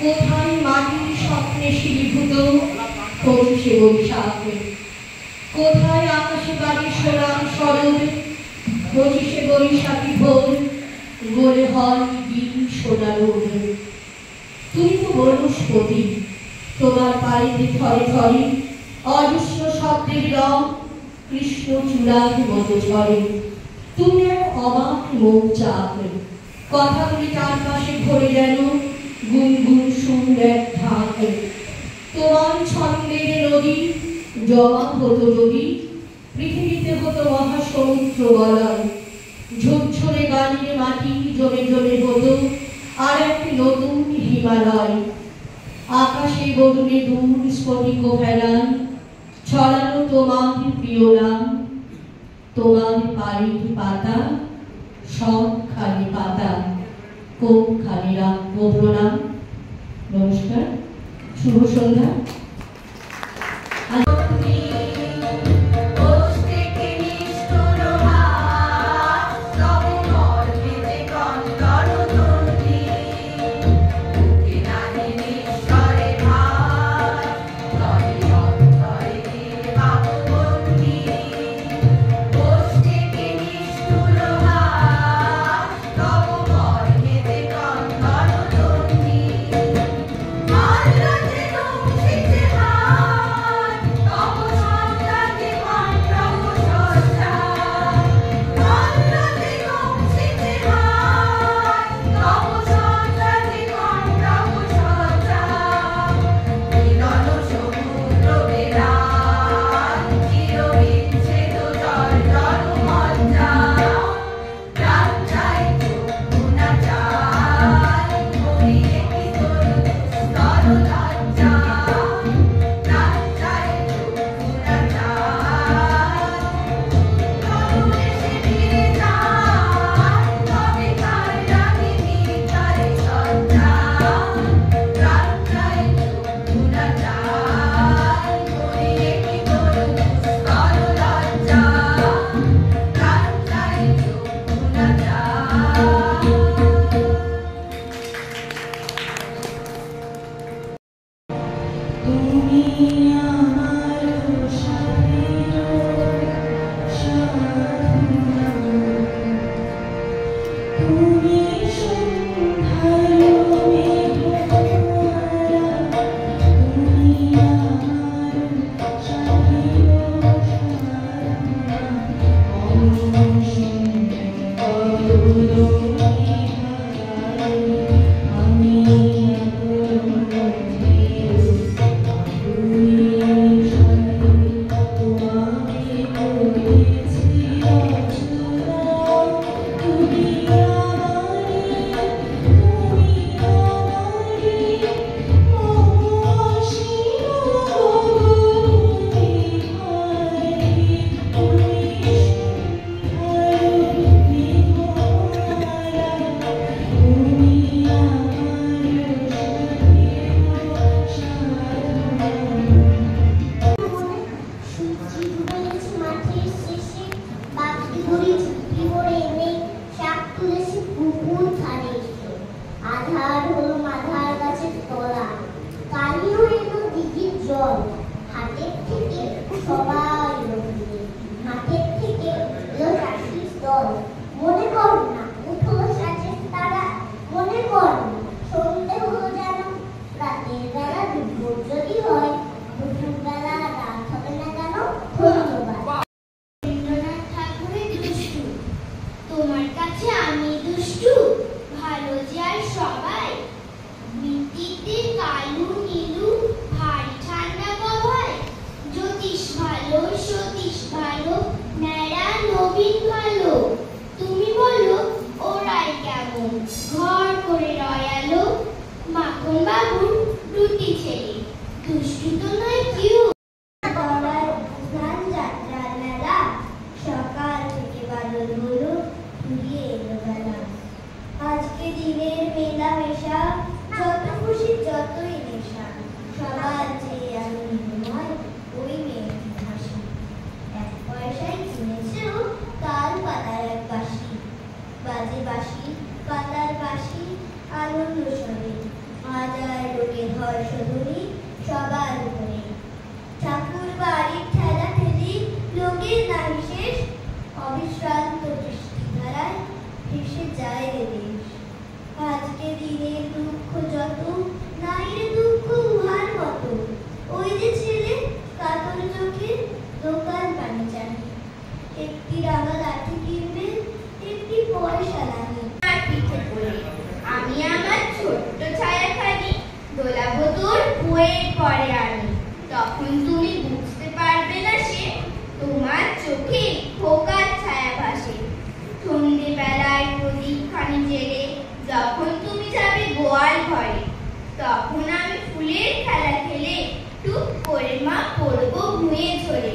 কোথায় মাটির স্বপ্নে শিলীভূত 25শে বৈশাখ, কোথায় আকাশে বাড়ি সোনার স্বরূপ 25শে বৈশাখী ভোর, গড়ে হয় দিন সোনার ওর। তুমি তো বনস্পতি, তোমার পায়েতে থরে থরে অজস্র শব্দের রং কৃষ্ণ চূড়ার মতো ঝরে। তুমি এক অবাক মৌচাক, কথাগুলি চারপাশে ভরে যেন গুনগুন সুর এক ঢাক। তোমার ছন্দের নদী জমা হতো যদি পৃথিবীতে হতো মহাসমুদ্র বলয়। ঝুরঝুরে গানের মাটি জমে জমে হতো আর একটি নতুন হিমালয়। আকাশে বদলে দূর স্ফটিক ফেলান ছড়ানো তোমার প্রিয় নাম। তোমার পায়ের পাতা সবখানি পাতা, কোনখানি রাখবো প্রণাম। নমস্কার, শুভ সন্ধ্যা। বাজে বাঁশি, পাতার বাঁশি, আনন্দ স্বরে। হাজার লোকের হর্ষধ্বনি সবার মনে। ঠাকুর বাড়ির ঠেলা ঠেলি লোকের নাহি শেষ, অবিশ্রান্ত বৃষ্টিধারায় ভেসে যায় রে দেশ। আজকে দিনের দুঃখ যত, নাই রে দুঃখ উহার মতো। ওই যে ছেলে কাতর চোখে দোকান পানি জানে, একটি রাঙা লাঠি কিনবে, একটি পয়সা লাগে। আর পিঠে করে আমি আমার ছোট্ট ছায়াখানি দোলাবো তোর বইয়ের পরে আনি। তখন তুমি বুঝতে পারবে না সে তোমার চোখে খোকার ছায়া ভাসে। সন্ধে বেলায় প্রদীপ খানি জেলে যখন তুমি যাবে গোয়াল ঘরে, তখন আমি ফুলের খেলা খেলে টুক করে মা পড়বো ভুঁয়ে ঝরে।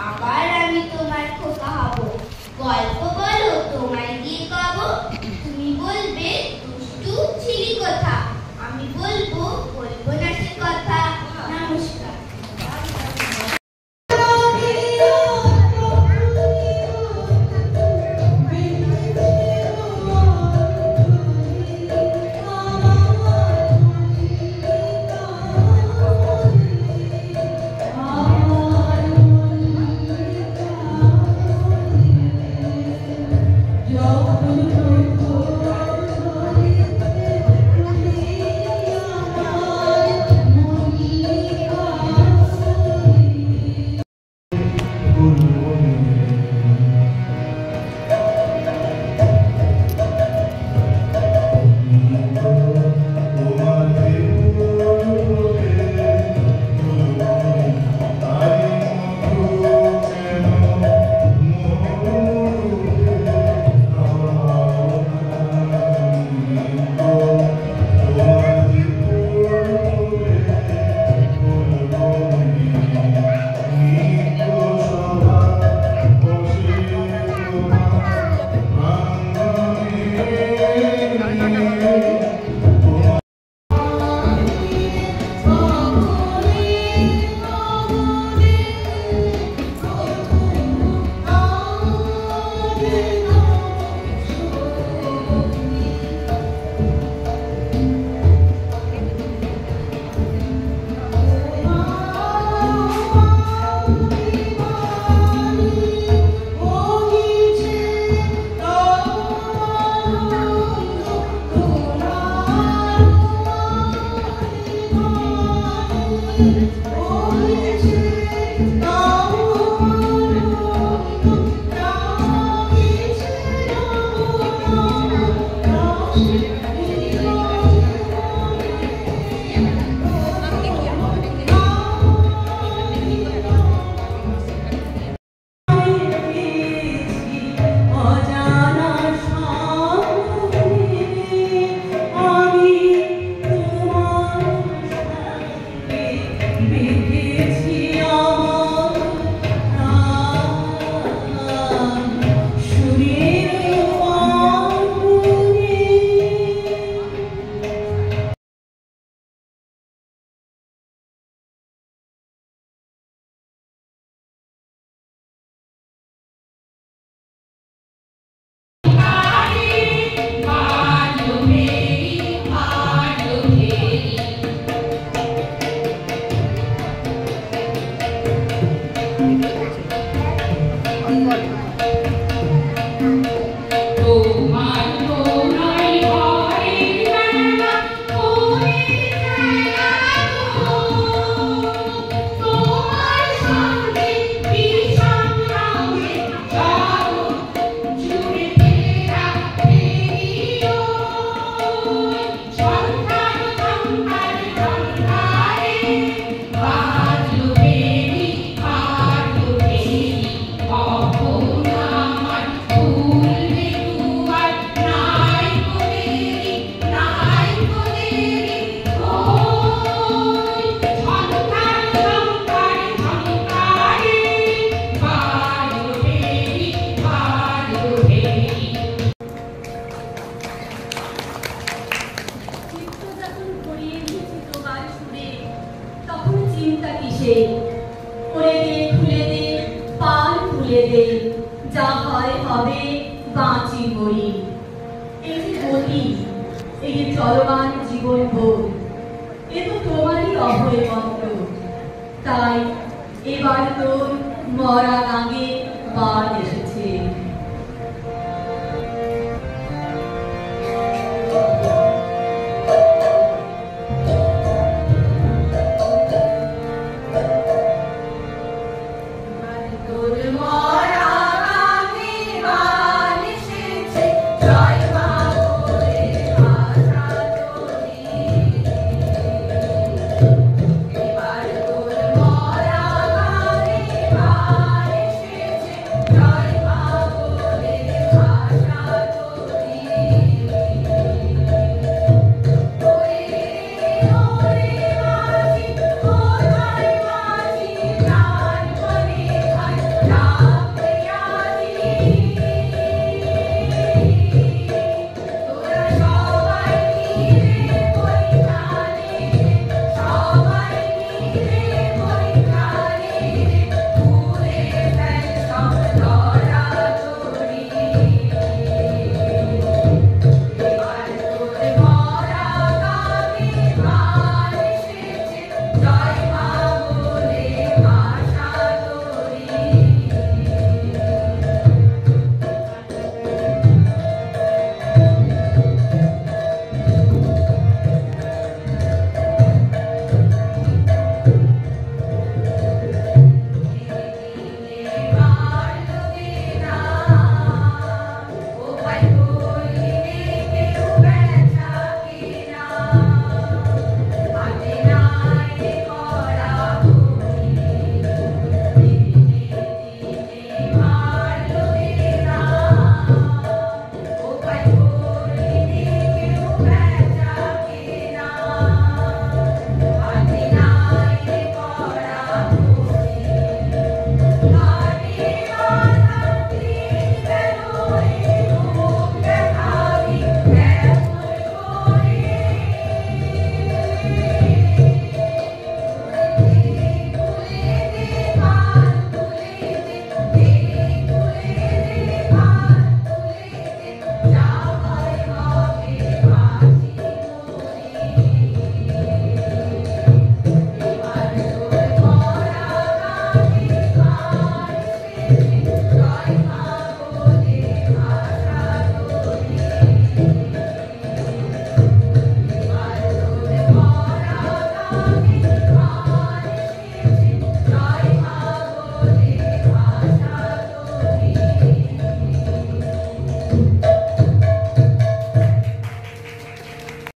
আবার আমি তোমার খোকা হব, গল্প বলো তোমায় দিয়ে কব। তুমি বলবে দুষ্টু ছিলি কথা, আমি বলবো না সে কথা। নমস্কার। এ তো তোমারই অভয় পত্র, তাই এবার তোর মরা আগে বাদ এসেছে।